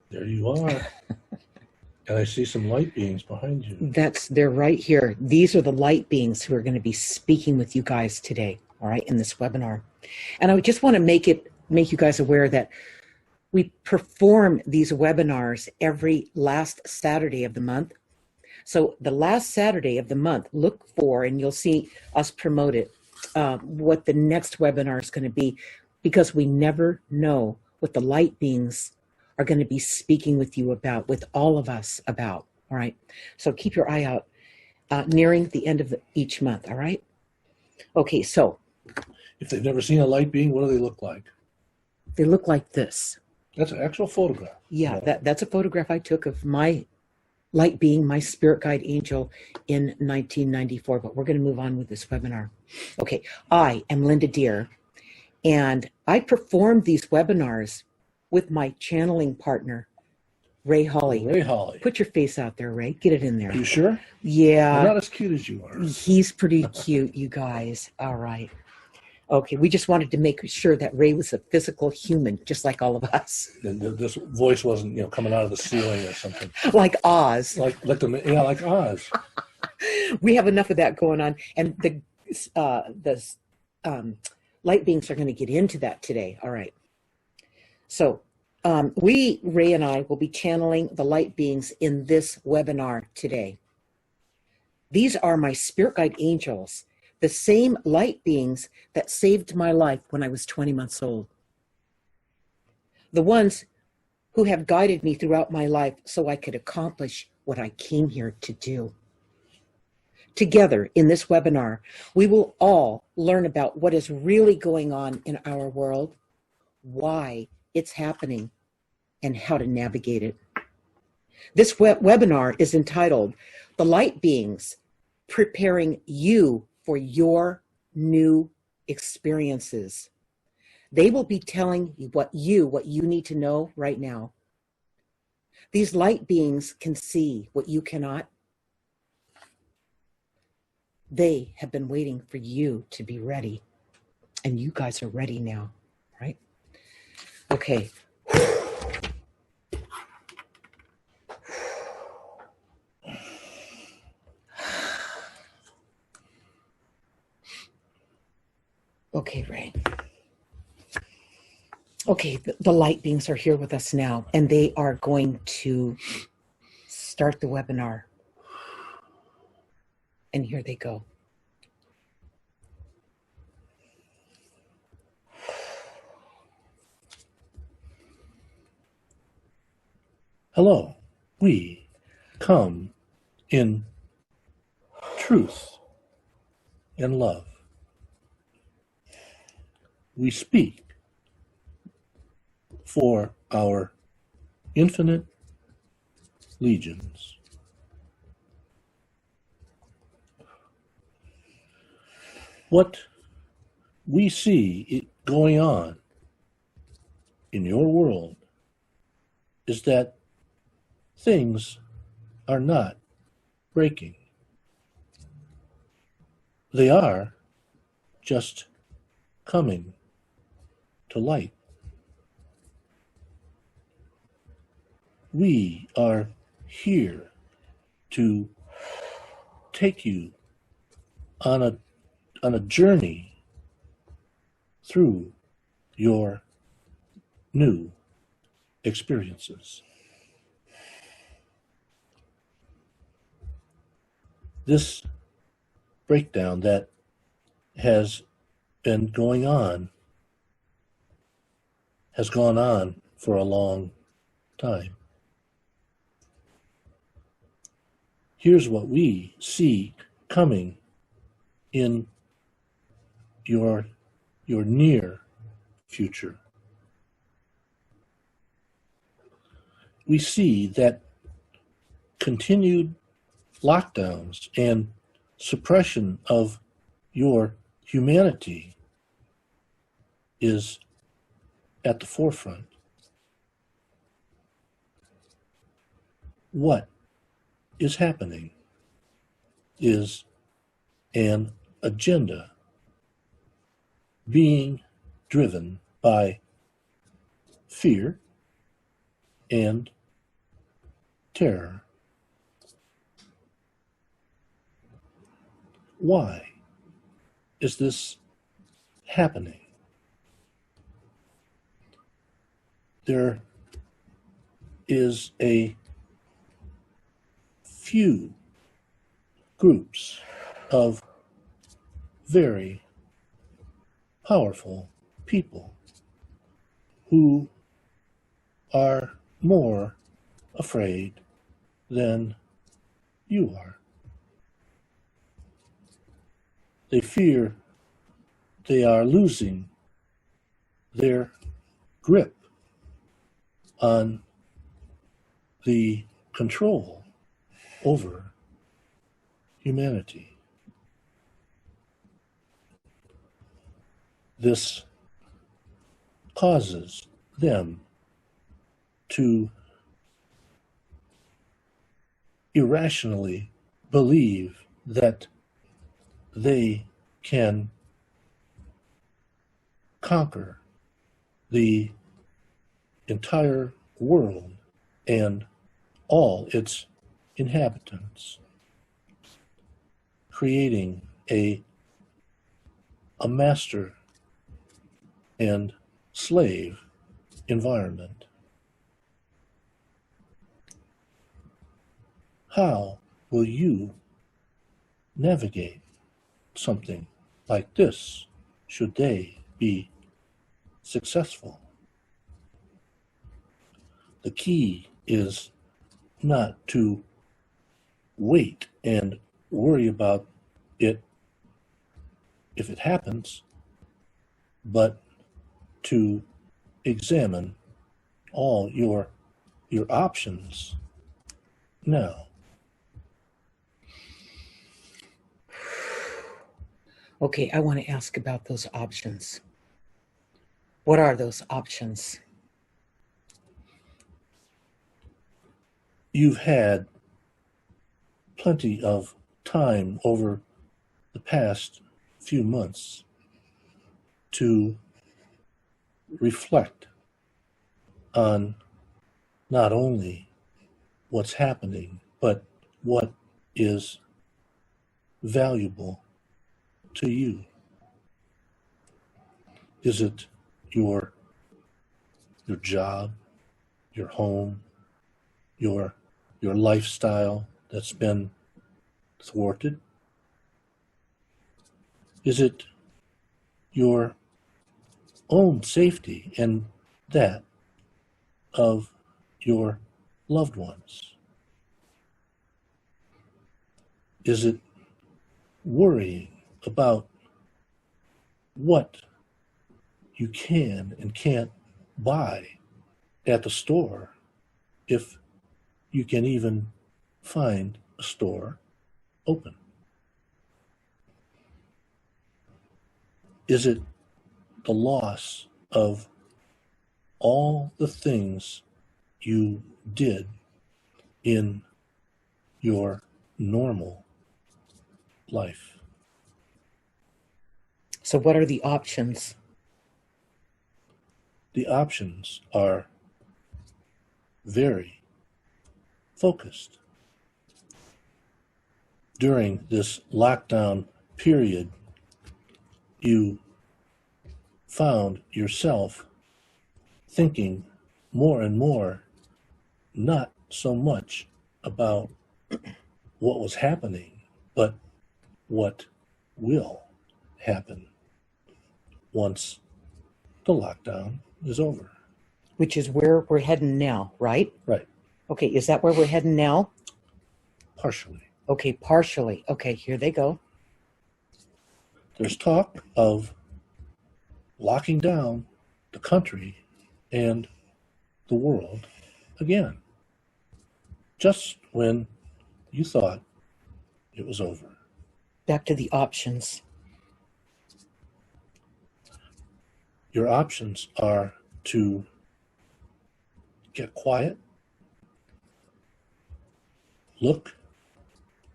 There you are. And I see some light beings behind you. They're right here. These are the light beings who are going to be speaking with you guys today, all right, in this webinar. And I just want to make you guys aware that we perform these webinars every last Saturday of the month. So the last Saturday of the month, look for, and you'll see us promote it, what the next webinar is going to be, because we never know what the light beings are going to be speaking with you about, with all of us about, all right? So keep your eye out nearing the end of each month, all right? Okay, so. If they've never seen a light being, what do they look like? They look like this. That's an actual photograph. Yeah, that's a photograph I took of my light being, my spirit guide angel in 1994, but we're going to move on with this webinar. Okay, I am Linda Deir, and I perform these webinars with my channeling partner, Ray Hawley. Ray Hawley. Put your face out there, Ray. Get it in there. Are you sure? Yeah. I'm not as cute as you are. He's pretty cute, you guys. All right. Okay, we just wanted to make sure that Ray was a physical human, just like all of us. And this voice wasn't, coming out of the ceiling or something. Like Oz. Like Oz. We have enough of that going on, and the light beings are going to get into that today. All right. So Ray and I, will be channeling the light beings in this webinar today. These are my spirit guide angels, the same light beings that saved my life when I was 20 months old. The ones who have guided me throughout my life so I could accomplish what I came here to do. Together in this webinar, we will all learn about what is really going on in our world, why it's happening, and how to navigate it. This webinar is entitled, The Light Beings Preparing You for Your New Experiences. They will be telling you what you need to know right now. These light beings can see what you cannot. They have been waiting for you to be ready, and you guys are ready now, right? Okay. Okay, Ray. Okay, the light beings are here with us now, and they are going to start the webinar. And here they go. Hello, we come in truth and love. We speak for our infinite legions. What we see going on in your world is that things are not breaking. They are just coming to light. We are here to take you on a journey through your new experiences. This breakdown that has been going on has gone on for a long time. Here's what we see coming in your near future. We see that continued lockdowns and suppression of your humanity is at the forefront. What is happening is an agenda being driven by fear and terror. Why is this happening? There is a few groups of very powerful people who are more afraid than you are. They fear they are losing their grip on the control over humanity. This causes them to irrationally believe that they can conquer the entire world and all its inhabitants, creating a master and slave environment. How will you navigate something like this should they be successful? The key is not to wait and worry about it if it happens, but to examine all your options now. Okay, I want to ask about those options. What are those options? You've had plenty of time over the past few months to reflect on not only what's happening, but what is valuable to you. Is it your job, your home, your lifestyle that's been thwarted? Is it your own safety and that of your loved ones? Is it worrying about what you can and can't buy at the store, if you can even find a store open? Is it the loss of all the things you did in your normal life? So what are the options? The options are very focused. During this lockdown period, you found yourself thinking more and more, not so much about what was happening, but what will happen once the lockdown is over. Which is where we're heading now, right? Right. Okay, is that where we're heading now? Partially. Okay, partially. Okay, here they go. There's talk of locking down the country and the world again, just when you thought it was over. Back to the options. Your options are to get quiet, look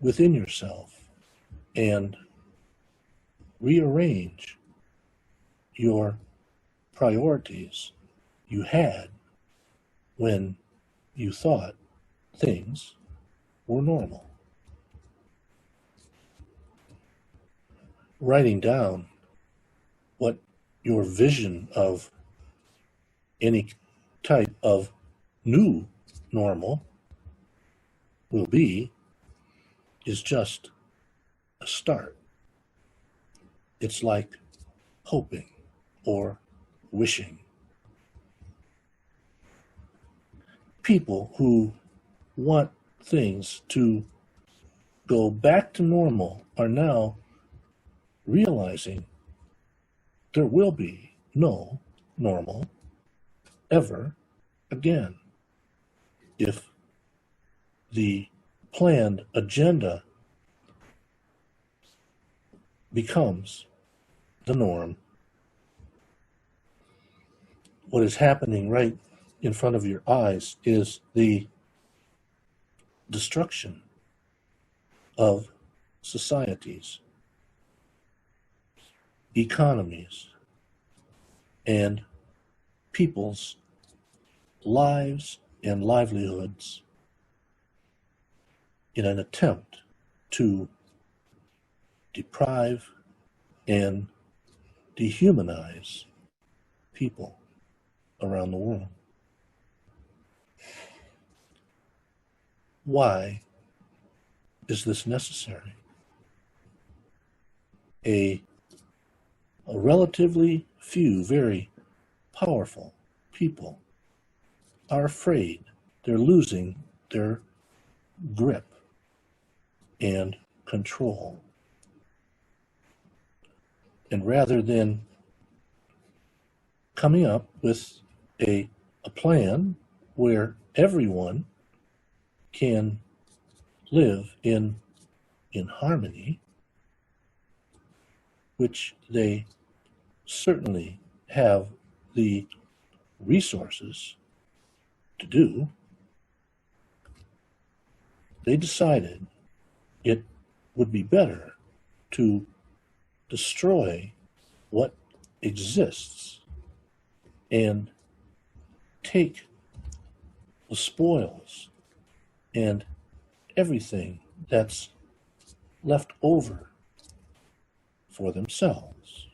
within yourself, and rearrange your priorities you had when you thought things were normal. Writing down what your vision of any type of new normal will be is just a start. It's like hoping or wishing. People who want things to go back to normal are now realizing there will be no normal ever again if the planned agenda becomes the norm. What is happening right in front of your eyes is the destruction of societies, economies, and people's lives and livelihoods in an attempt to deprive and dehumanize people around the world. Why is this necessary? A relatively few, very powerful people are afraid they're losing their grip and control. And rather than coming up with a plan where everyone can live in harmony, which they certainly have the resources to do, they decided it would be better to destroy what exists and take the spoils and everything that's left over for themselves.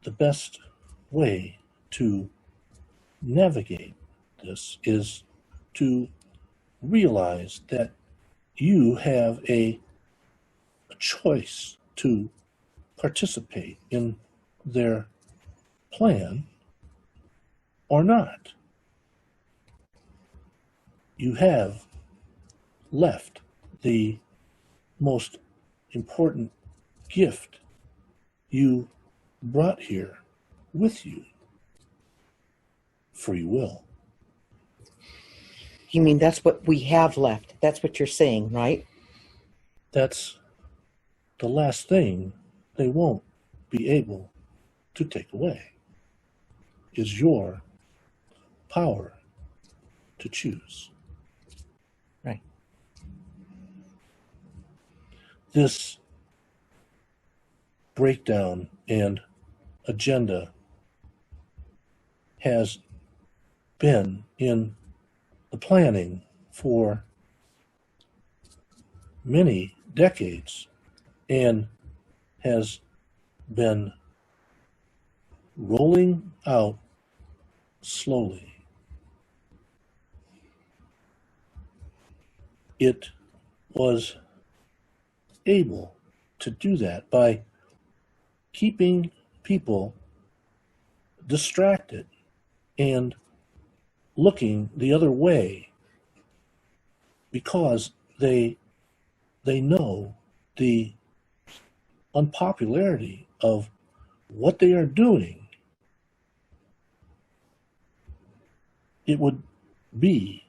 The best way to navigate this is to realize that you have a choice to participate in their plan or not. You have left the most important gift you brought here with you: free will. You mean that's what we have left? That's what you're saying, right? That's the last thing they won't be able to take away, is your power to choose. Right. This breakdown and agenda has been in the planning for many decades and has been rolling out slowly. It was able to do that by keeping people distracted and looking the other way, because they know the unpopularity of what they are doing. It would be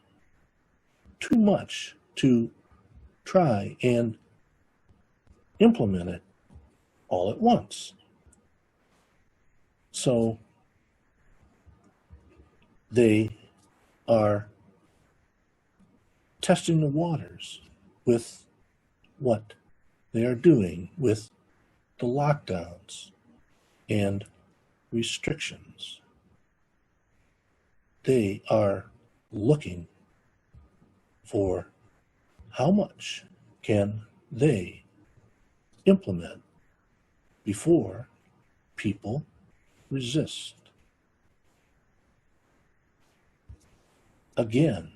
too much to try and implement it all at once. So they are testing the waters with what they are doing with the lockdowns and restrictions. They are looking for how much can they implement before people resist. Again,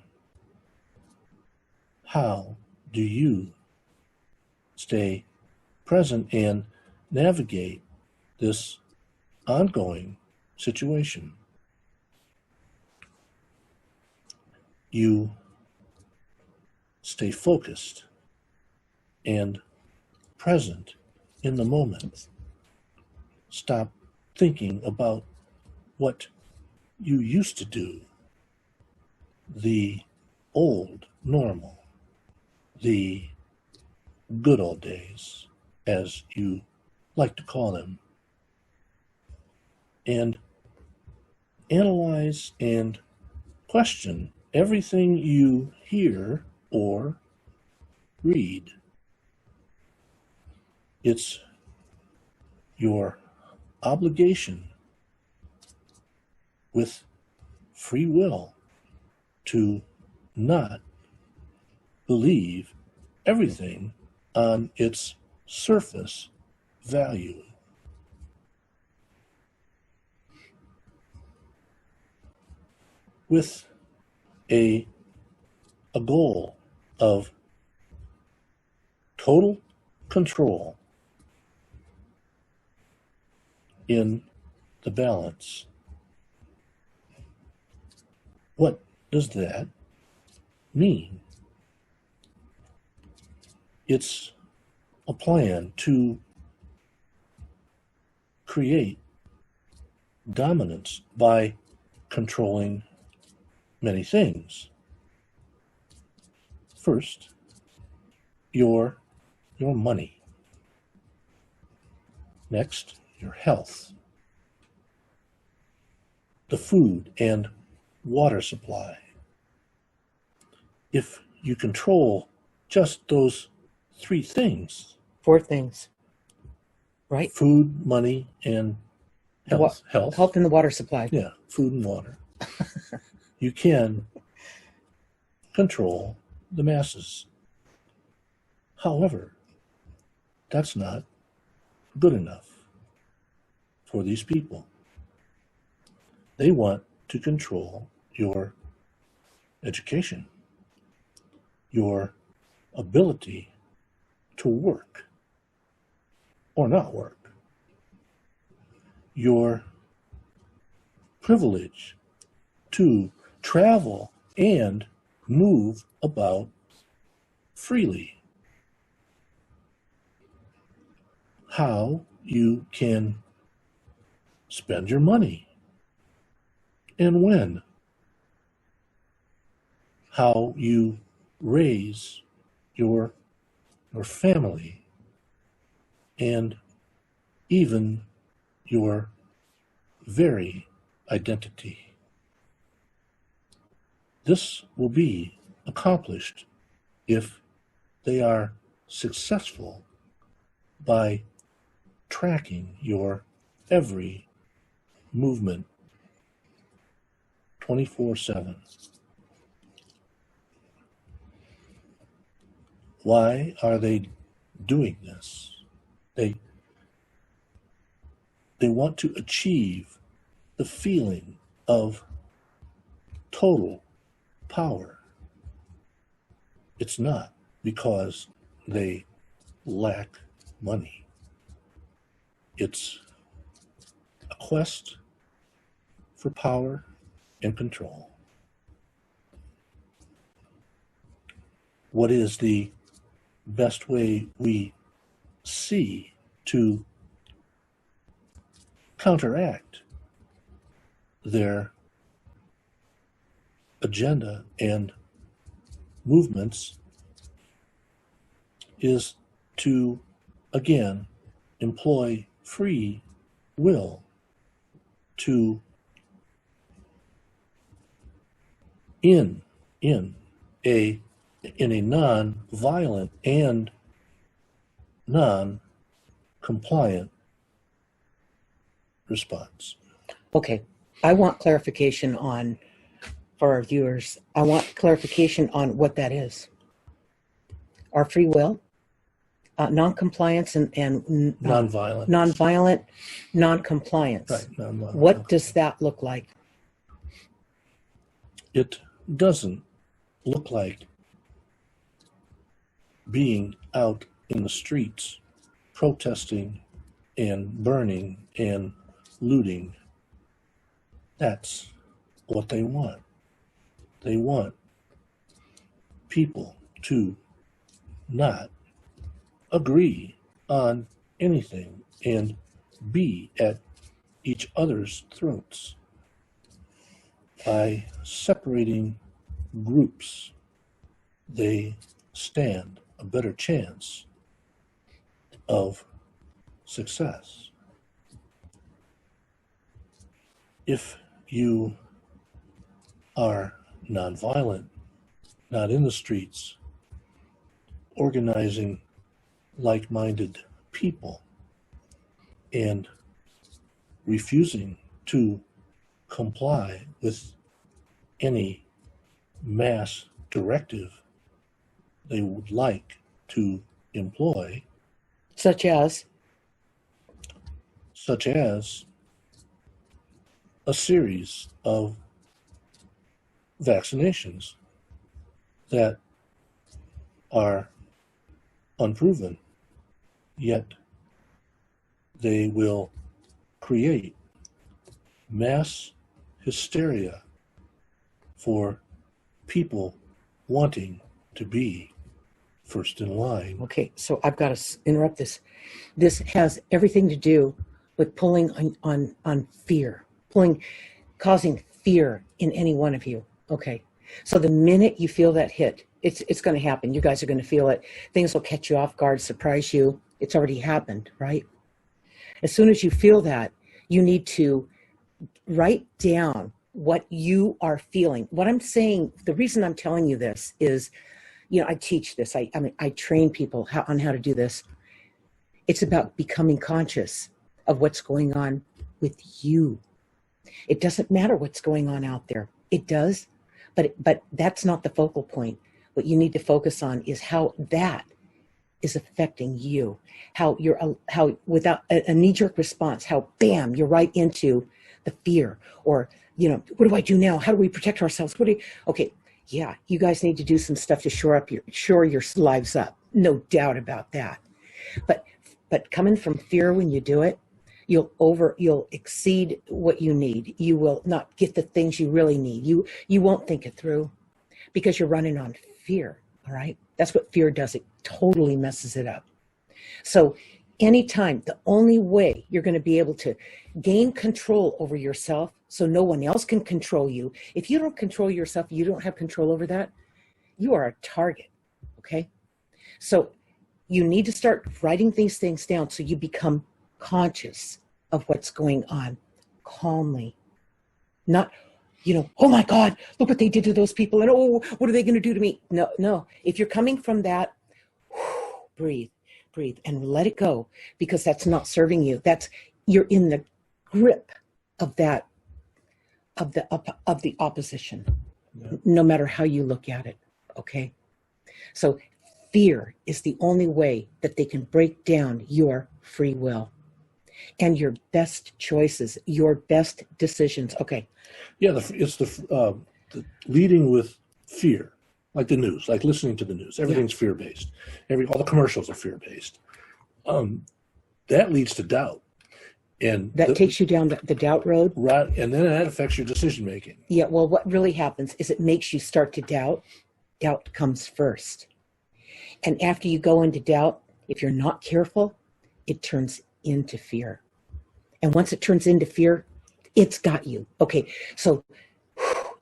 how do you stay present and navigate this ongoing situation? You stay focused and present in the moment. Stop thinking about what you used to do, the old normal, the good old days, as you like to call them, and analyze and question everything you hear or read. It's your obligation with free will to not believe everything on its surface value. With a goal of total control in the balance. What does that mean? It's a plan to create dominance by controlling many things. First, your money. Next, your health, the food and water supply. If you control just those three things, Four things, right? food, money, and health. Health and the water supply. Yeah, food and water. You can control the masses. However, that's not good enough for these people. They want to control your education, your ability to work or not work, your privilege to travel and move about freely, how you can spend your money and when, how you raise your family and even your very identity. This will be accomplished if they are successful by tracking your every movement 24/7. Why are they doing this? They want to achieve the feeling of total power. It's not because they lack money. It's a quest for power and control. What is the best way we see to counteract their agenda and movements is to, again, employ free will to in a non-violent and non-compliant response. Okay, I want clarification on for our viewers. I want clarification on what that is. Our free will, non-compliance, and Nonviolent. Nonviolent, non-compliance. Right, nonviolent. What does that look like? It doesn't look like being out in the streets protesting and burning and looting. That's what they want. They want people to not agree on anything and be at each other's throats. By separating groups, they stand a better chance of success. If you are nonviolent, not in the streets, organizing like-minded people and refusing to comply with any mass directive they would like to employ, Such as a series of vaccinations that are unproven, yet they will create mass hysteria for people wanting to be first in line. Okay, so I've got to interrupt this. This has everything to do with pulling on fear, causing fear in any one of you. Okay, so the minute you feel that hit, it's going to happen. You guys are going to feel it. Things will catch you off guard, surprise you. It's already happened, right? As soon as you feel that, you need to write down what you are feeling. What I'm saying, the reason I'm telling you this is, I teach this. I train people on how to do this. It's about becoming conscious of what's going on with you. It doesn't matter what's going on out there. It does, but that's not the focal point. What you need to focus on is how that is affecting you. How without a knee-jerk response, how bam, you're right into the fear, or what do I do now? How do we protect ourselves? Okay, yeah, you guys need to do some stuff to shore your lives up. No doubt about that. But coming from fear, when you do it, you'll exceed what you need. You will not get the things you really need. You won't think it through because you're running on fear. All right. That's what fear does. It totally messes it up. So anytime, the only way you're going to be able to gain control over yourself so no one else can control you, if you don't control yourself, you don't have control over that, you are a target. Okay. So you need to start writing these things down so you become conscious of what's going on calmly. Not, oh my God, look what they did to those people. And oh, what are they going to do to me? No. If you're coming from that, breathe and let it go, because that's not serving you. You're in the grip of that, of the opposition, no matter how you look at it. Okay. So fear is the only way that they can break down your free will and your best choices, your best decisions. Okay. Yeah, it's the leading with fear, like the news, like listening to the news. Everything's fear-based. All the commercials are fear-based. That leads to doubt. And that takes you down the doubt road. Right, and then that affects your decision-making. Yeah, well, what really happens is it makes you start to doubt. Doubt comes first. And after you go into doubt, if you're not careful, it turns into fear. And once it turns into fear, it's got you. Okay, so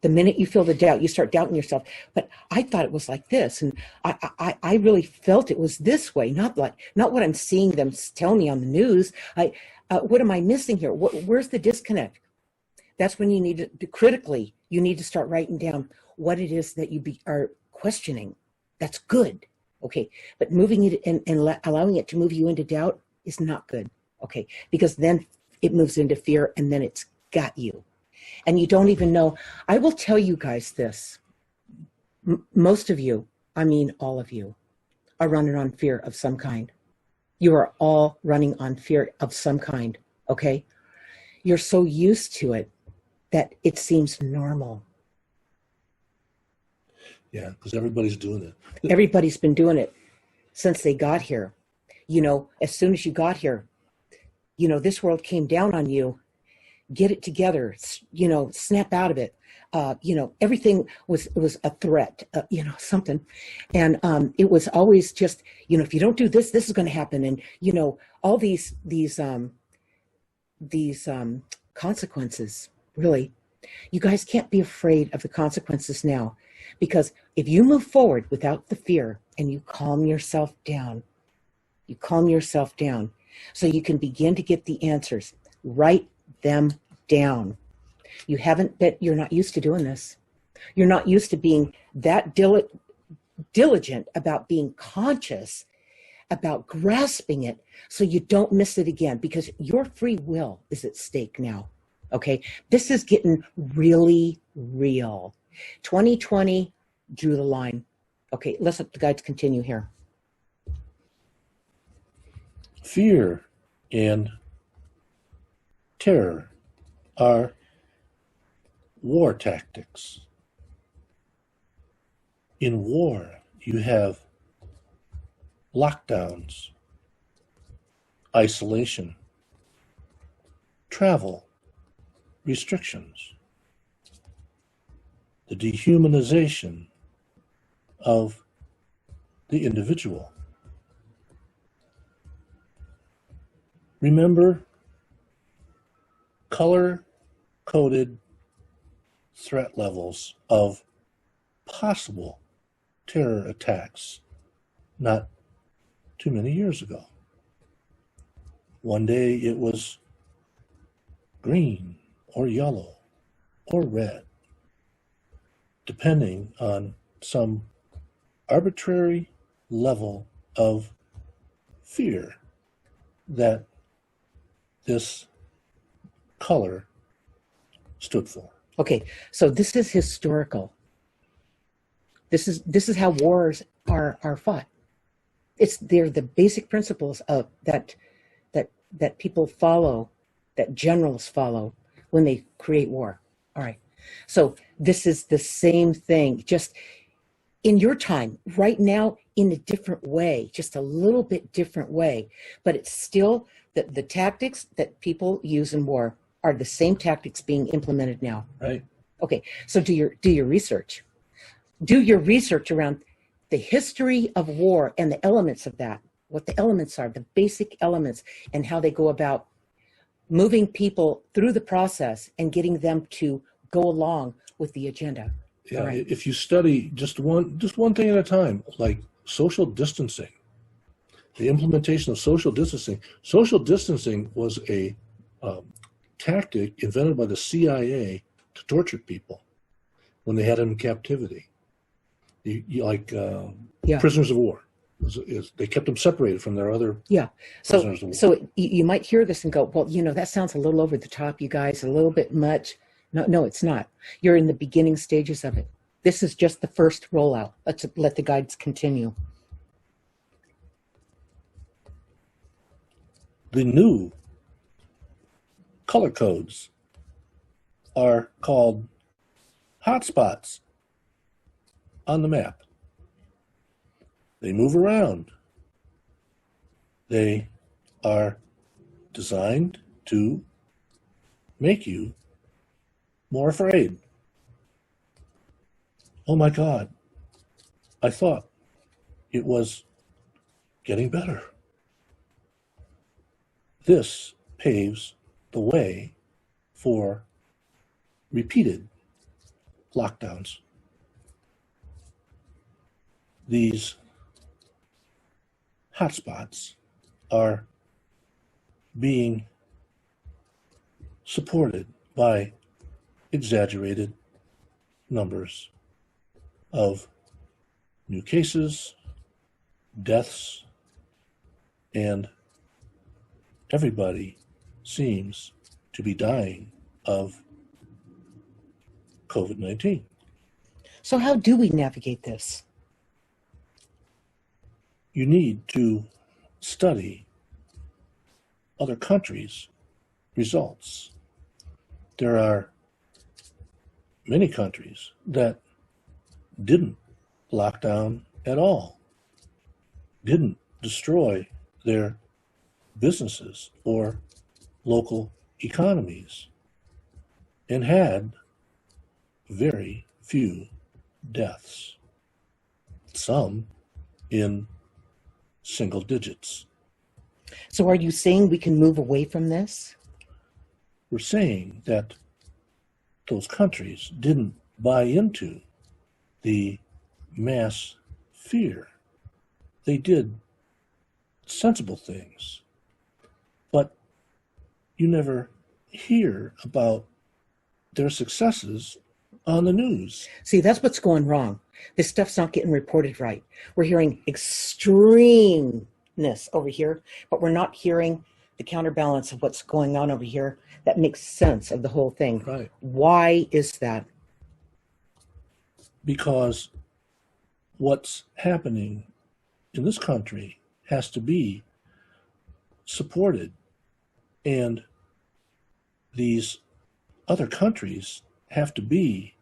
the minute you feel the doubt, you start doubting yourself. But I thought it was like this, and I really felt it was this way, not what I'm seeing them tell me on the news. What am I missing here? Where's the disconnect? That's when you need to critically, you need to start writing down what it is that you are questioning. That's good. Okay, but moving it and allowing it to move you into doubt is not good. Okay, because then it moves into fear, and then it's got you. and you don't even know. I will tell you guys this. Most of you, I mean all of you, are running on fear of some kind. You are all running on fear of some kind, okay? You're so used to it that it seems normal. Yeah, because everybody's doing it. Everybody's been doing it since they got here. You know, as soon as you got here, you know, this world came down on you. Get it together, you know, snap out of it. You know, everything was a threat, you know, something. And it was always just, you know, if you don't do this, this is going to happen. And, you know, all these consequences, really. You guys can't be afraid of the consequences now, because if you move forward without the fear and you calm yourself down, so you can begin to get the answers. Write them down. You're not used to doing this. You're not used to being that diligent about being conscious, about grasping it so you don't miss it again, because your free will is at stake now. Okay, this is getting really real. 2020 drew the line. Okay, let's let the guides continue here. Fear and terror are war tactics. In war, you have lockdowns, isolation, travel, restrictions, the dehumanization of the individual. Remember, color-coded threat levels of possible terror attacks not too many years ago. One day it was green or yellow or red, depending on some arbitrary level of fear that this color stood for. Okay, so this is historical. This is how wars are fought. They're the basic principles of that people follow, that generals follow when they create war. All right. So this is the same thing, just in your time, right now, in a different way, just a little bit different way. But it's still the tactics that people use in war are the same tactics being implemented now. Right. Okay. So do your research. Do your research around the history of war and the elements of that, what the elements are, the basic elements, and how they go about moving people through the process and getting them to go along with the agenda. Yeah, Right. if you study just one thing at a time, like social distancing, the implementation of social distancing. Social distancing was a tactic invented by the CIA to torture people when they had them in captivity. Prisoners of war. They kept them separated from their other prisoners of war. So you might hear this and go, well, you know, that sounds a little over the top, you guys, a little bit much. No, it's not. You're in the beginning stages of it. This is just the first rollout. Let's let the guides continue. The new color codes are called hotspots on the map. They move around. They are designed to make you more afraid. Oh my God, I thought it was getting better. This paves the way for repeated lockdowns. These hotspots are being supported by exaggerated numbers of new cases, deaths, and everybody seems to be dying of COVID-19. So how do we navigate this? You need to study other countries' results. There are many countries that didn't lock down at all, didn't destroy their businesses or local economies, and had very few deaths, some in single digits. So are you saying we can move away from this? We're saying that those countries didn't buy into the mass fear. They did sensible things, but you never hear about their successes on the news. See, that's what's going wrong. This stuff's not getting reported right. We're hearing extremeness over here, but we're not hearing the counterbalance of what's going on over here that makes sense of the whole thing. Right. Why is that? Because what's happening in this country has to be supported, and these other countries have to be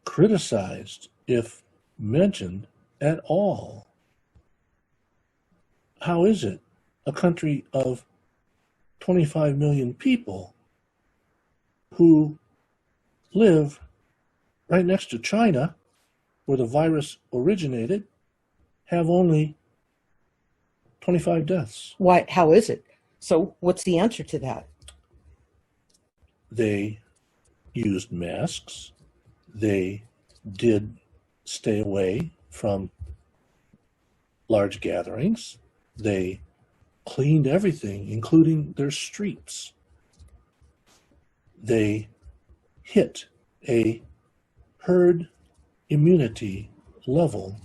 criticized if mentioned at all. How is it a country of 25 million people who live right next to China, where the virus originated, have only 25 deaths? Why? How is it? So what's the answer to that? They used masks. They did stay away from large gatherings. They cleaned everything, including their streets. They hit a herd immunity level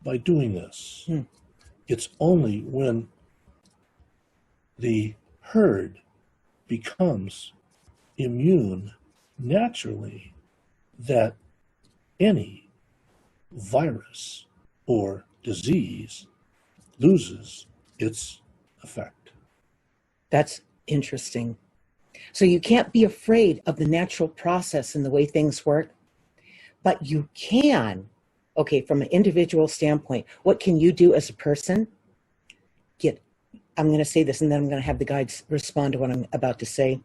by doing this. It's only when the herd becomes immune naturally that any virus or disease loses its effect. That's interesting. So you can't be afraid of the natural process and the way things work, but you can, okay, from an individual standpoint, what can you do as a person? I'm going to say this and then I'm going to have the guides respond to what I'm about to say,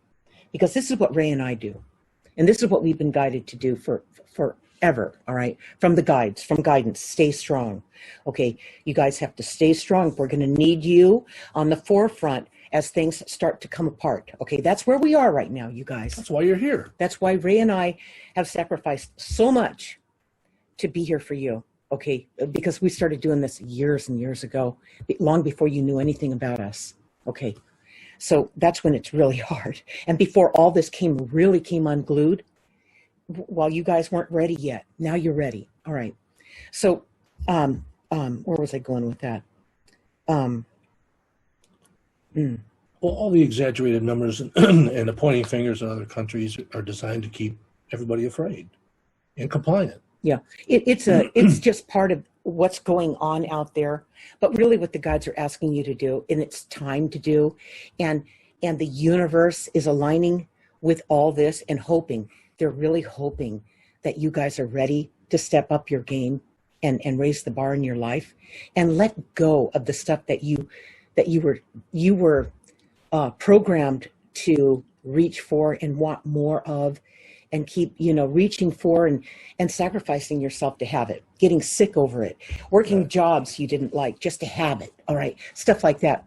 because this is what Ray and I do. And this is what we've been guided to do for forever, all right? From the guides, from guidance, stay strong. Okay, you guys have to stay strong. We're going to need you on the forefront as things start to come apart. Okay, that's where we are right now, you guys. That's why you're here. That's why Ray and I have sacrificed so much to be here for you. Okay, because we started doing this years and years ago, long before you knew anything about us. Okay, so that's when it's really hard. And before all this really came unglued, while you guys weren't ready yet, now you're ready. All right. So, where was I going with that? Well, all the exaggerated numbers and the pointing fingers at other countries are designed to keep everybody afraid and compliant. Yeah, it's just part of what's going on out there, but really what the guides are asking you to do, and it's time to do, and the universe is aligning with all this and hoping, they're really hoping that you guys are ready to step up your game and raise the bar in your life and let go of the stuff that you were programmed to reach for and want more of, and keep, reaching for and sacrificing yourself to have it, getting sick over it, working jobs you didn't like just to have it. All right. Stuff like that.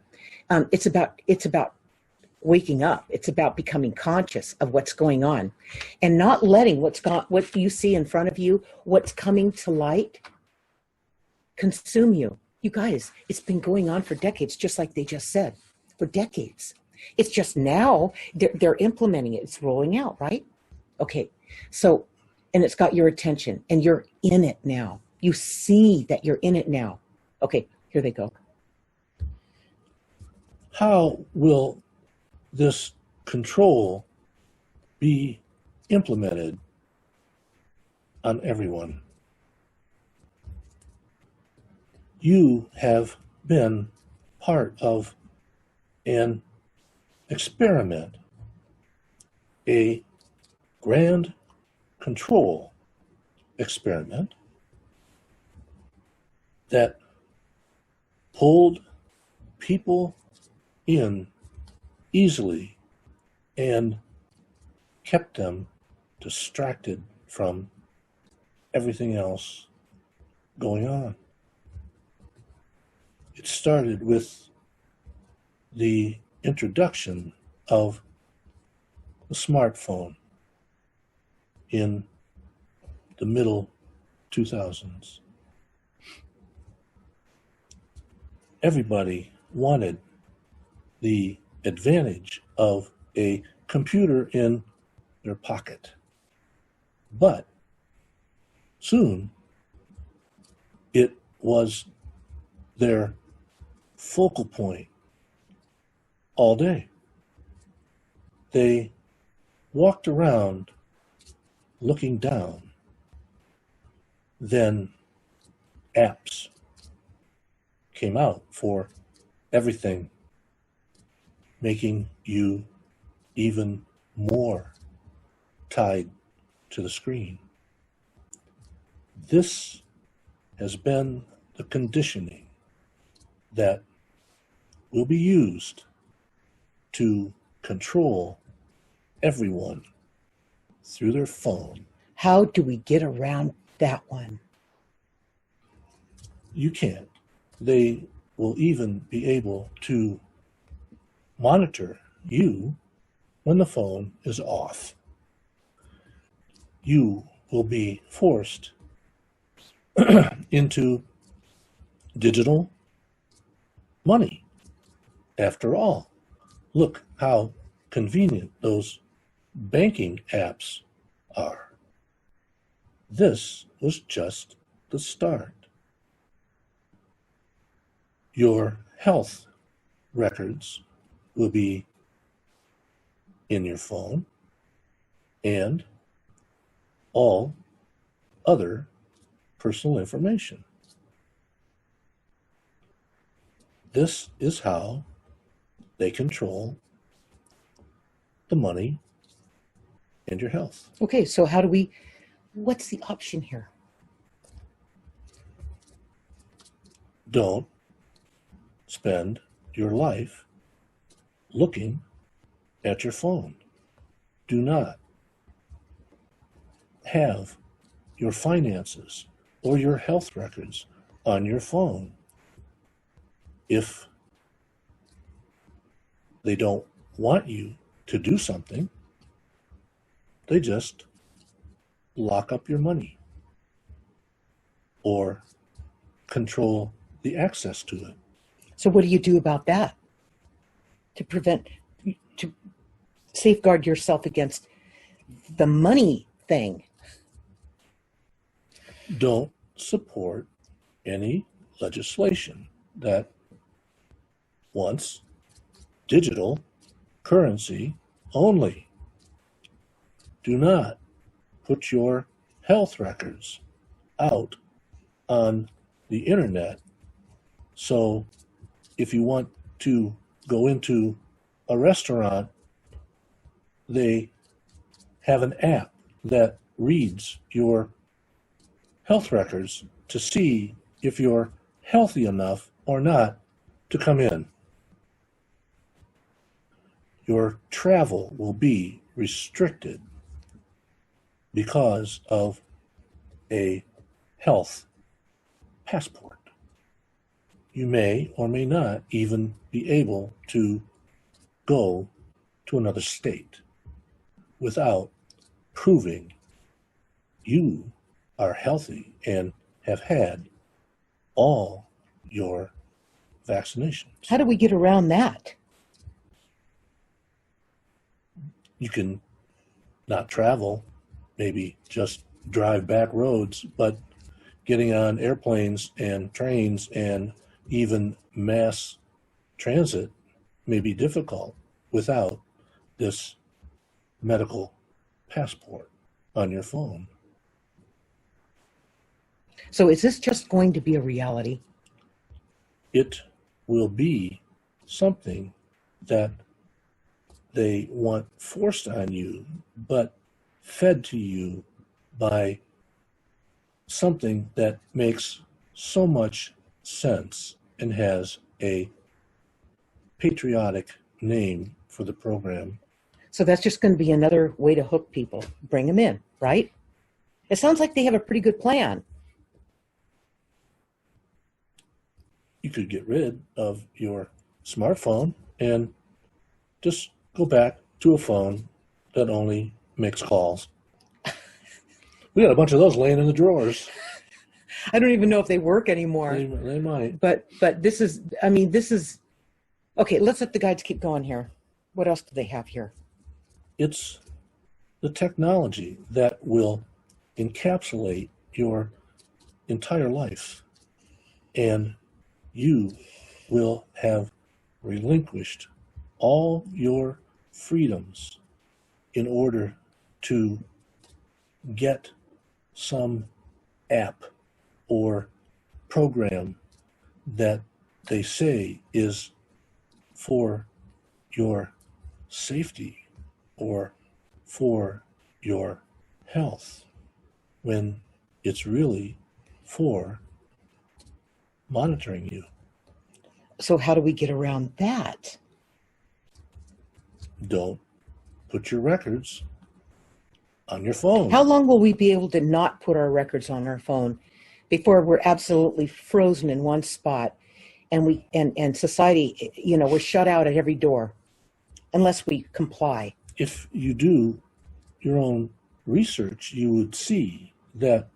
It's about waking up. It's about becoming conscious of what's going on and not letting what you see in front of you, what's coming to light, consume you. You guys, it's been going on for decades, just like they just said, for decades. It's just now they're implementing it. It's rolling out, right? Okay, so, and it's got your attention and you're in it now. You see that you're in it now. Okay, here they go. How will this control be implemented on everyone. You have been part of an experiment, a grand control experiment that pulled people in easily and kept them distracted from everything else going on. It started with the introduction of the smartphone in the middle 2000s. Everybody wanted the advantage of a computer in their pocket. But soon it was their focal point all day. They walked around looking down. Then apps came out for everything, making you even more tied to the screen. This has been the conditioning that will be used to control everyone through their phone. How do we get around that one? You can't. They will even be able to monitor you when the phone is off. You will be forced into digital money. After all, look how convenient those banking apps are. This was just the start. Your health records will be in your phone and all other personal information. This is how they control the money and your health. Okay, so what's the option here? Don't spend your life looking at your phone. Do not have your finances or your health records on your phone. If they don't want you to do something, they just lock up your money or control the access to it. So what do you do about that to safeguard yourself against the money thing? Don't support any legislation that wants digital currency only. Do not put your health records out on the internet. So if you want to go into a restaurant, they have an app that reads your health records to see if you're healthy enough or not to come in. Your travel will be restricted because of a health passport. You may or may not even be able to go to another state without proving you are healthy and have had all your vaccinations. How do we get around that? You can not travel, maybe just drive back roads, but getting on airplanes and trains and even mass transit may be difficult without this medical passport on your phone. So is this just going to be a reality? It will be something that they want forced on you, but fed to you by something that makes so much sense and has a patriotic name for the program. So that's just going to be another way to hook people, bring them in, right? It sounds like they have a pretty good plan. You could get rid of your smartphone and just go back to a phone that only makes calls. We got a bunch of those laying in the drawers. I don't even know if they work anymore. They might. But this is, I mean, this is, okay, let's let the guides keep going here. What else do they have here? It's the technology that will encapsulate your entire life, and you will have relinquished all your freedoms in order to get some app or program that they say is for your safety or for your health, when it's really for monitoring you. So how do we get around that? Don't put your records on your phone. How long will we be able to not put our records on our phone before we're absolutely frozen in one spot and society, you know, we're shut out at every door unless we comply? If you do your own research, you would see that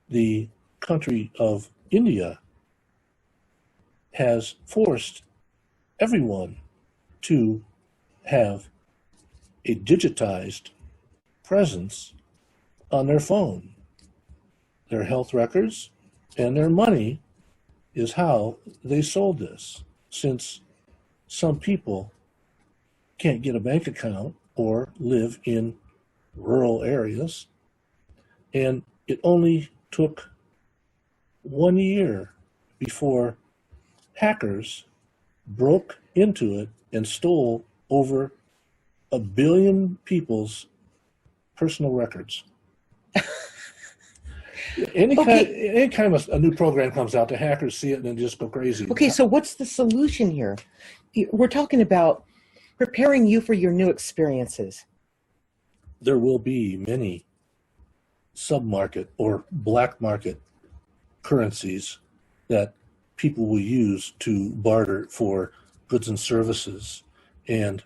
the country of India has forced everyone to have a digitized presence on their phone. Their health records and their money is how they sold this, since some people can't get a bank account or live in rural areas. And it only took 1 year before hackers broke into it and stole over 1 billion people's personal records. Anytime a new program comes out, the hackers see it and then just go crazy. Okay, so what's the solution here? We're talking about preparing you for your new experiences. There will be many sub-market or black market currencies that people will use to barter for goods and services, and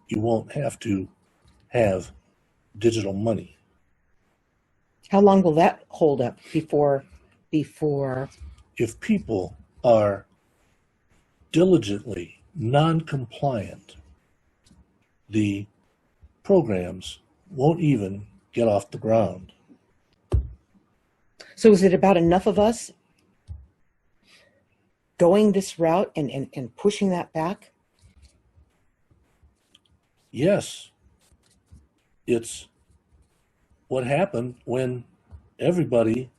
you won't have to have digital money. How long will that hold up before? If people are diligently non-compliant, the programs won't even get off the ground. So is it about enough of us going this route and pushing that back? Yes, it's what happened when everybody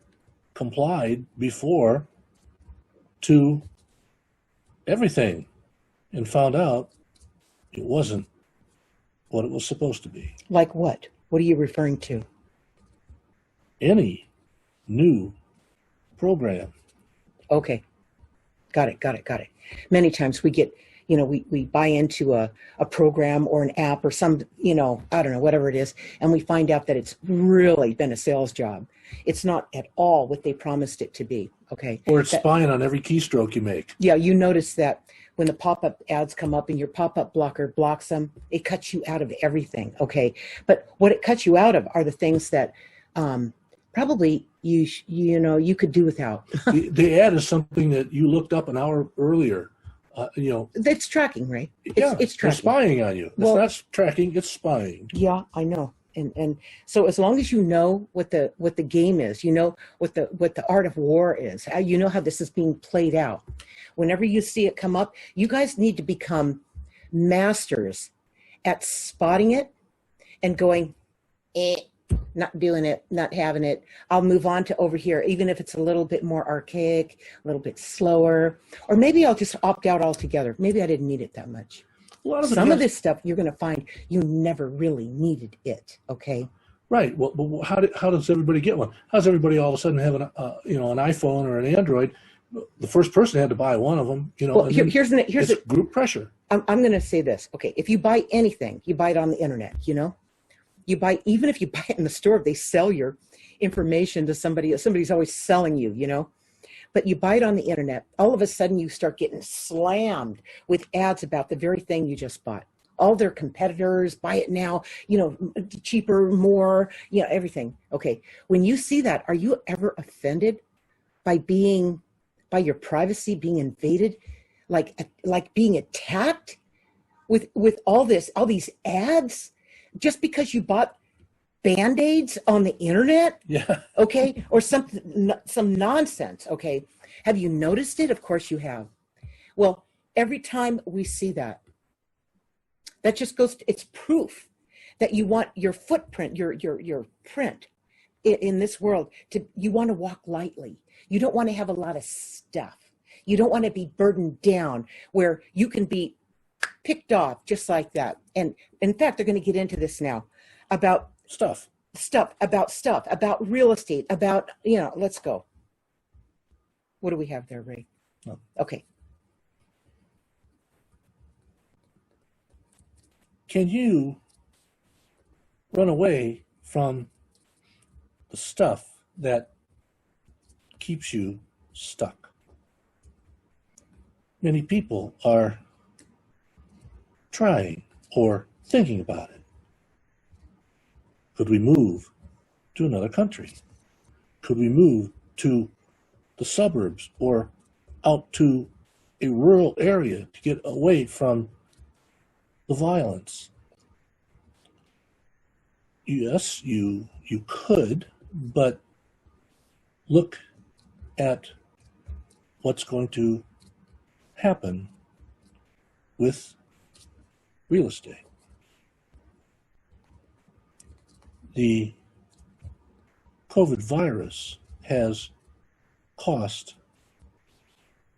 complied before to everything and found out it wasn't what it was supposed to be. Like what? What are you referring to? Any new program. Okay. Got it. Many times we get, you know, we buy into a program or an app or some, you know, I don't know, whatever it is, and we find out that it's really been a sales job. It's not at all what they promised it to be, okay? Or it's spying on every keystroke you make. Yeah, you notice that when the pop-up ads come up and your pop-up blocker blocks them, it cuts you out of everything, okay? But what it cuts you out of are the things that probably you know you could do without. The ad is something that you looked up an hour earlier. You know, it's tracking, right? It's they're tracking. spying on you. Well, it's not tracking; it's spying. Yeah, I know. And so as long as you know what the game is, you know what the art of war is, you know how this is being played out. Whenever you see it come up, you guys need to become masters at spotting it and going, not doing it, not having it. I'll move on to over here, even if it's a little bit more archaic, a little bit slower, or maybe I'll just opt out altogether. Maybe I didn't need it that much. A lot of it Some of has- this stuff you're going to find you never really needed it. Okay. Right. Well, but how does everybody get one? How does everybody all of a sudden have an an iPhone or an Android? The first person had to buy one of them. Well, and then here's it's group pressure. I'm going to say this. Okay. If you buy anything, you buy it on the internet, you buy, even if you buy it in the store, they sell your information to somebody. Somebody's always selling you, but you buy it on the internet. All of a sudden you start getting slammed with ads about the very thing you just bought. All their competitors, buy it now, cheaper, more, everything. Okay. When you see that, are you ever offended by your privacy being invaded, like being attacked with all these ads just because you bought Band-Aids on the internet? Yeah. Okay. Or some nonsense. Okay. Have you noticed it? Of course you have. Well, every time we see that just goes it's proof that you want your footprint, your print in this world you want to walk lightly. You don't want to have a lot of stuff. You don't want to be burdened down where you can be picked off just like that. And in fact, they're going to get into this now about Stuff, about real estate, about, let's go. What do we have there, Ray? No. Okay. Can you run away from the stuff that keeps you stuck? Many people are trying or thinking about it. Could we move to another country? Could we move to the suburbs or out to a rural area to get away from the violence? Yes, you could, but look at what's going to happen with real estate. The COVID virus has cost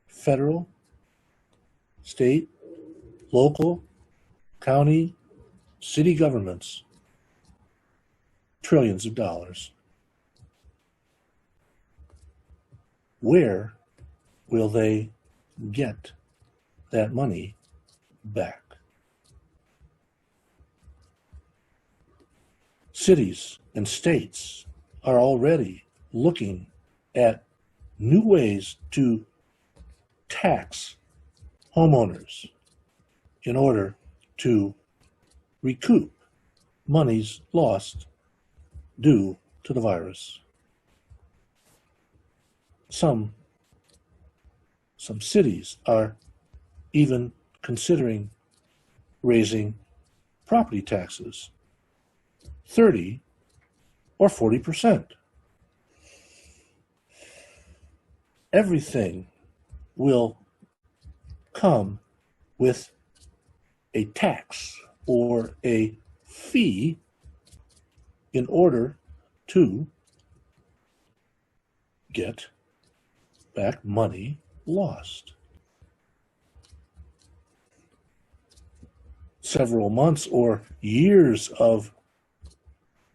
federal, state, local, county, city governments trillions of dollars. Where will they get that money back? Cities and states are already looking at new ways to tax homeowners in order to recoup monies lost due to the virus. Some cities are even considering raising property taxes 30 or 40%. Everything will come with a tax or a fee in order to get back money lost. Several months or years of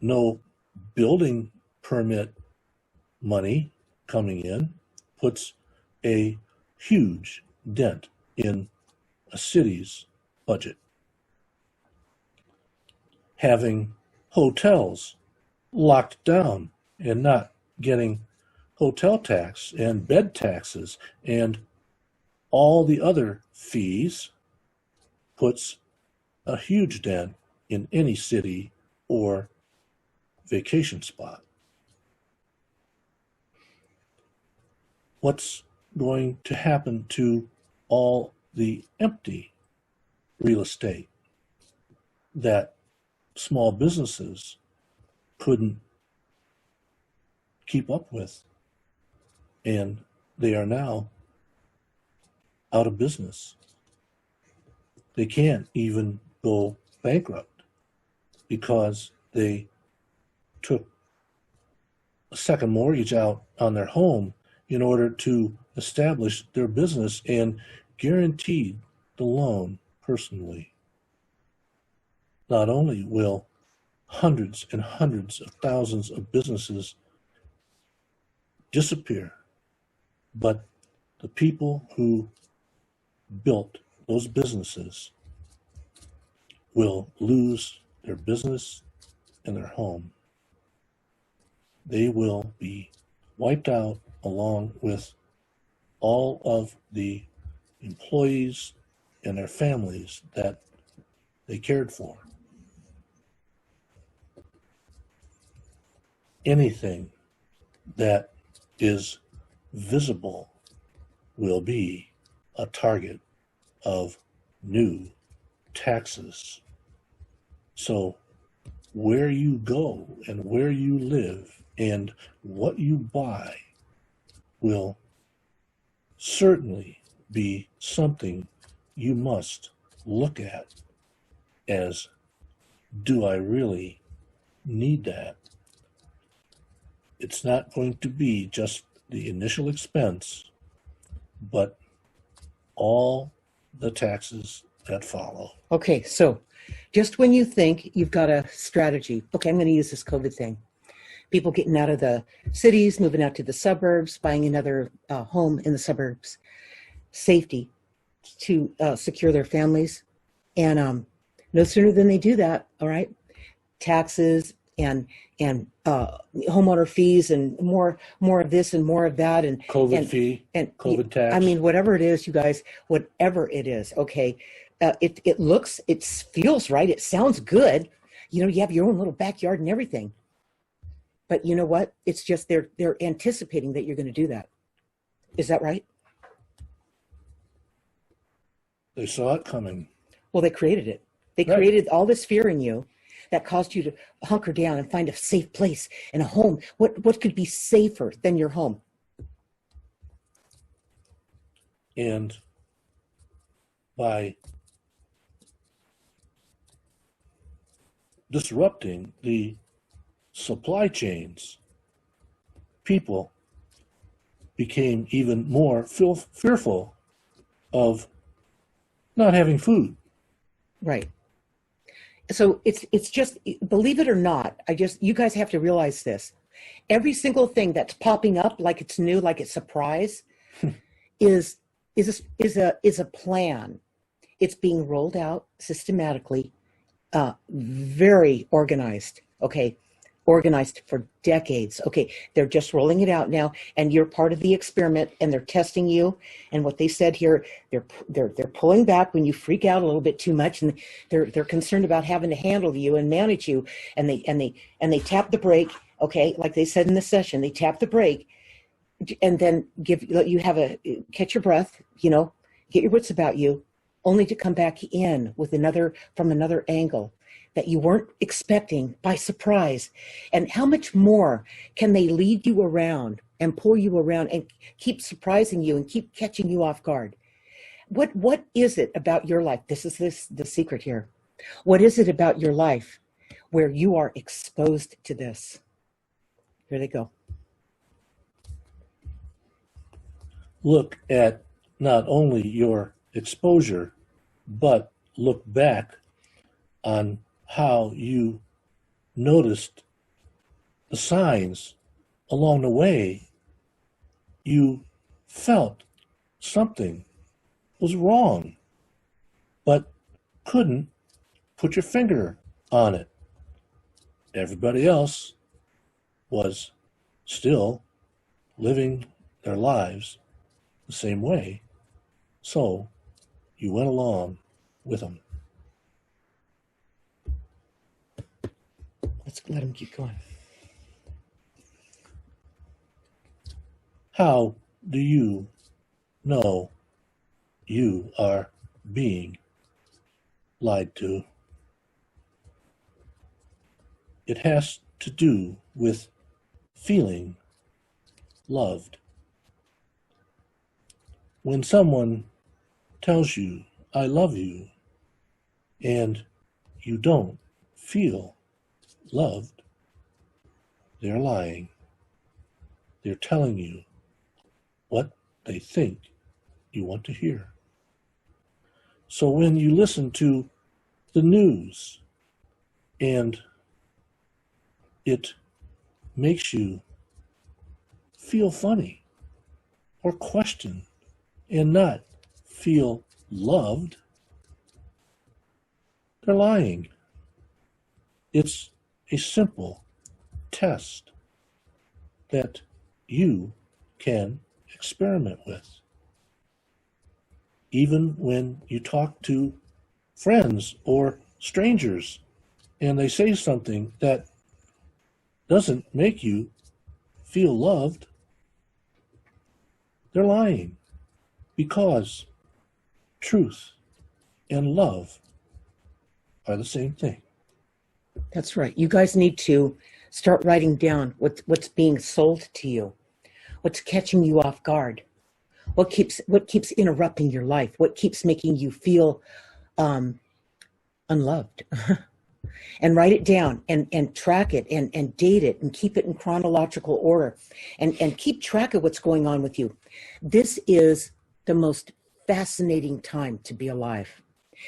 no building permit money coming in puts a huge dent in a city's budget. Having hotels locked down and not getting hotel tax and bed taxes and all the other fees puts a huge dent in any city or vacation spot. What's going to happen to all the empty real estate that small businesses couldn't keep up with, and they are now out of business? They can't even go bankrupt because they took a second mortgage out on their home in order to establish their business and guaranteed the loan personally. Not only will hundreds and hundreds of thousands of businesses disappear, but the people who built those businesses will lose their business and their home. They will be wiped out along with all of the employees and their families that they cared for. Anything that is visible will be a target of new taxes. So where you go and where you live and what you buy will certainly be something you must look at as, do I really need that? It's not going to be just the initial expense, but all the taxes that follow. Okay, so just when you think you've got a strategy, okay, I'm going to use this COVID thing. People getting out of the cities, moving out to the suburbs, buying another home in the suburbs, safety to secure their families. And no sooner than they do that, all right, taxes and homeowner fees and more of this and more of that and COVID fee and COVID tax. I mean, whatever it is, you guys, whatever it is, okay. It feels right. It sounds good. You know, you have your own little backyard and everything. But you know what? It's just they're anticipating that you're going to do that. Is that right? They saw it coming. Well, they created it. They Right. created all this fear in you that caused you to hunker down and find a safe place and a home. What could be safer than your home? And by disrupting the supply chains, people became even more fearful of not having food. Right. So it's just, believe it or not, you guys have to realize this. Every single thing that's popping up like it's new, like it's surprise, is a plan. It's being rolled out systematically, very organized. Okay, organized for decades. Okay, they're just rolling it out now, and you're part of the experiment, and they're testing you. And what they said here, they're pulling back when you freak out a little bit too much, and they're concerned about having to handle you and manage you, and they tap the brake. Okay, like they said in the session, they tap the brake, and then let you catch your breath. You know, get your wits about you, only to come back in with from another angle that you weren't expecting, by surprise. And how much more can they lead you around and pull you around and keep surprising you and keep catching you off guard? What is it about your life? This is the secret here. What is it about your life where you are exposed to this? Here they go. Look at not only your exposure, but look back on how you noticed the signs along the way. You felt something was wrong, but couldn't put your finger on it. Everybody else was still living their lives the same way, so you went along with them. Let's let them keep going. How do you know you are being lied to? It has to do with feeling loved. When someone tells you, I love you, and you don't feel loved, They're lying. They're telling you what they think you want to hear. So when you listen to the news and it makes you feel funny or question and not feel loved, they're lying. It's a simple test that you can experiment with. Even when you talk to friends or strangers and they say something that doesn't make you feel loved, they're lying, because truth and love are the same thing. That's right. You guys need to start writing down what's being sold to you, what's catching you off guard, what keeps interrupting your life, what keeps making you feel unloved. And write it down and track it and date it and keep it in chronological order and keep track of what's going on with you. This is the most fascinating time to be alive.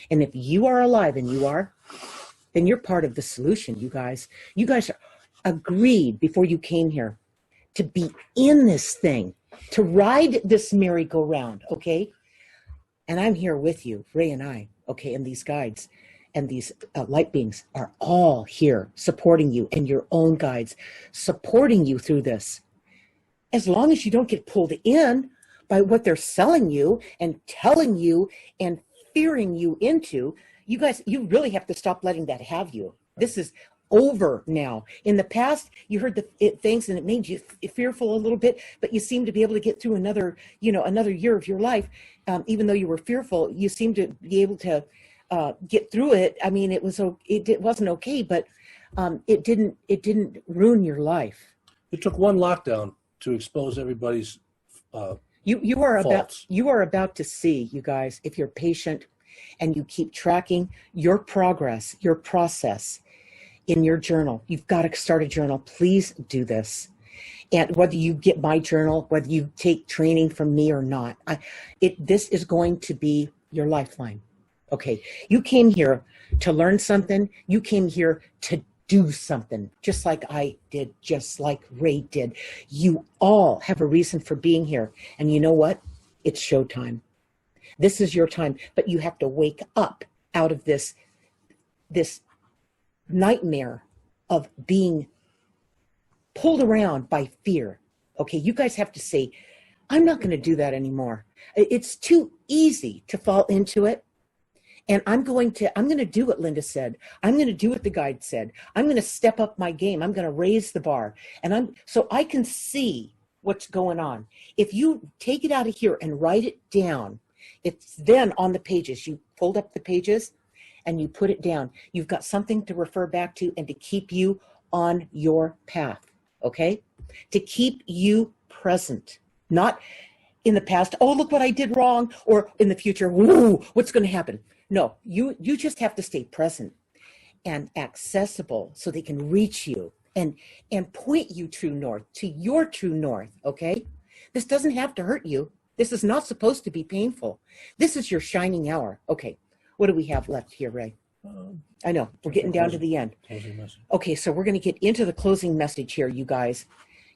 And if you are alive, and you are, then you're part of the solution, you guys. You guys agreed before you came here to be in this thing, to ride this merry-go-round, okay? And I'm here with you, Ray and I, okay, and these guides. And these light beings are all here supporting you, and your own guides supporting you through this. As long as you don't get pulled in by what they're selling you and telling you and fearing you into, you guys, you really have to stop letting that have you. This is over now. In the past, you heard things and it made you fearful a little bit, but you seem to be able to get through another year of your life. Even though you were fearful, you seem to be able to get through it. I mean, it wasn't okay, but it didn't ruin your life. It took one lockdown to expose everybody's You are faults. about to see, you guys, if you're patient and you keep tracking your progress, your process in your journal. You've got to start a journal. Please do this. And whether you get my journal, whether you take training from me or not, this is going to be your lifeline. Okay, you came here to learn something. You came here to do something, just like I did, just like Ray did. You all have a reason for being here. And you know what? It's showtime. This is your time, but you have to wake up out of this nightmare of being pulled around by fear. Okay, you guys have to say, I'm not going to do that anymore. It's too easy to fall into it. And I'm going to do what Linda said. I'm going to do what the guide said. I'm going to step up my game. I'm going to raise the bar. And so I can see what's going on. If you take it out of here and write it down, it's then on the pages. You fold up the pages and you put it down. You've got something to refer back to and to keep you on your path, okay? To keep you present, not in the past, oh, look what I did wrong, or in the future, whoa, what's going to happen? No, you just have to stay present and accessible so they can reach you and point you true north to your true north, okay? This doesn't have to hurt you. This is not supposed to be painful. This is your shining hour. Okay, what do we have left here, Ray? I know, we're getting down to the end. Okay, so we're going to get into the closing message here, you guys.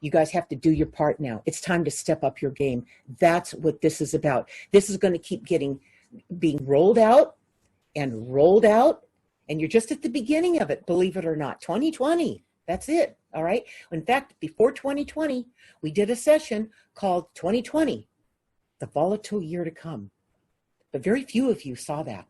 You guys have to do your part now. It's time to step up your game. That's what this is about. This is going to keep being rolled out, and you're just at the beginning of it, believe it or not. 2020, that's it, all right? In fact, before 2020, we did a session called 2020, the volatile year to come. But very few of you saw that,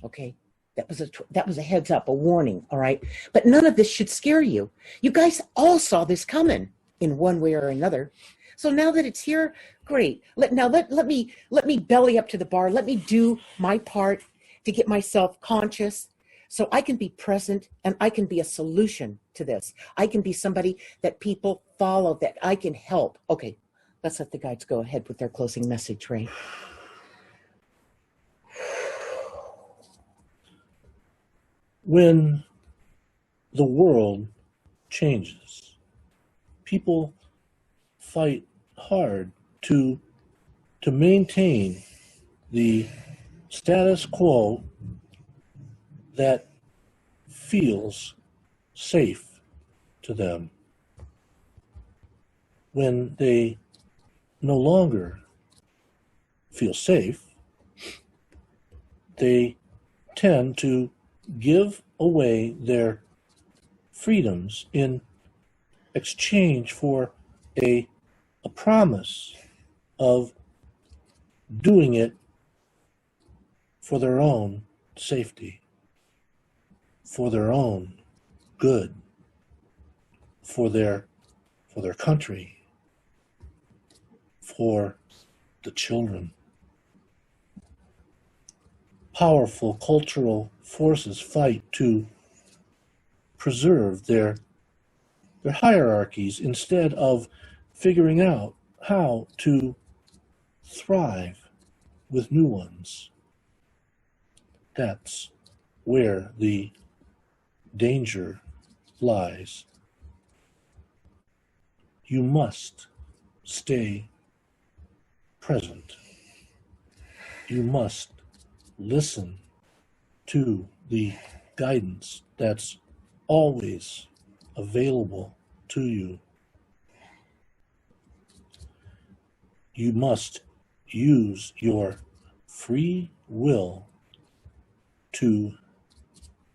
okay? That was a heads up, a warning, all right? But none of this should scare you. You guys all saw this coming in one way or another. So now that it's here, great. Let me belly up to the bar. Let me do my part to get myself conscious so I can be present and I can be a solution to this. I can be somebody that people follow, that I can help. Okay, let's let the guides go ahead with their closing message, Ray. When the world changes, people fight hard to maintain the status quo that feels safe to them. When they no longer feel safe, they tend to give away their freedoms in exchange for a promise of doing it for their own safety, for their own good, for their country, for the children. Powerful cultural forces fight to preserve their hierarchies instead of figuring out how to thrive with new ones. That's where the danger lies. You must stay present. You must listen to the guidance that's always available to you. You must use your free will to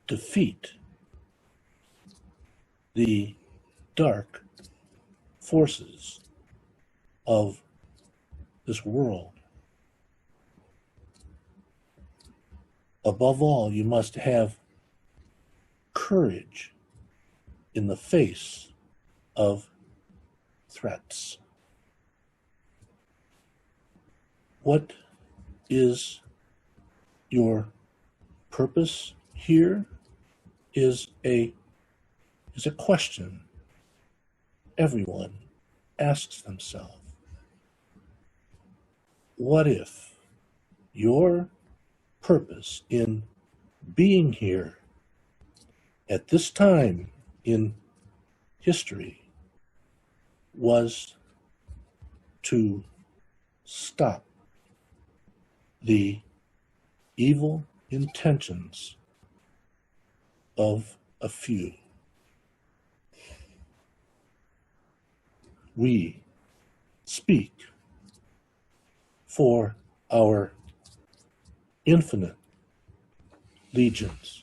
defeat the dark forces of this world. Above all, you must have courage in the face of threats. What is your purpose here is a question everyone asks themselves. What if your purpose in being here at this time in history was to stop the evil intentions of a few? We speak for our infinite legions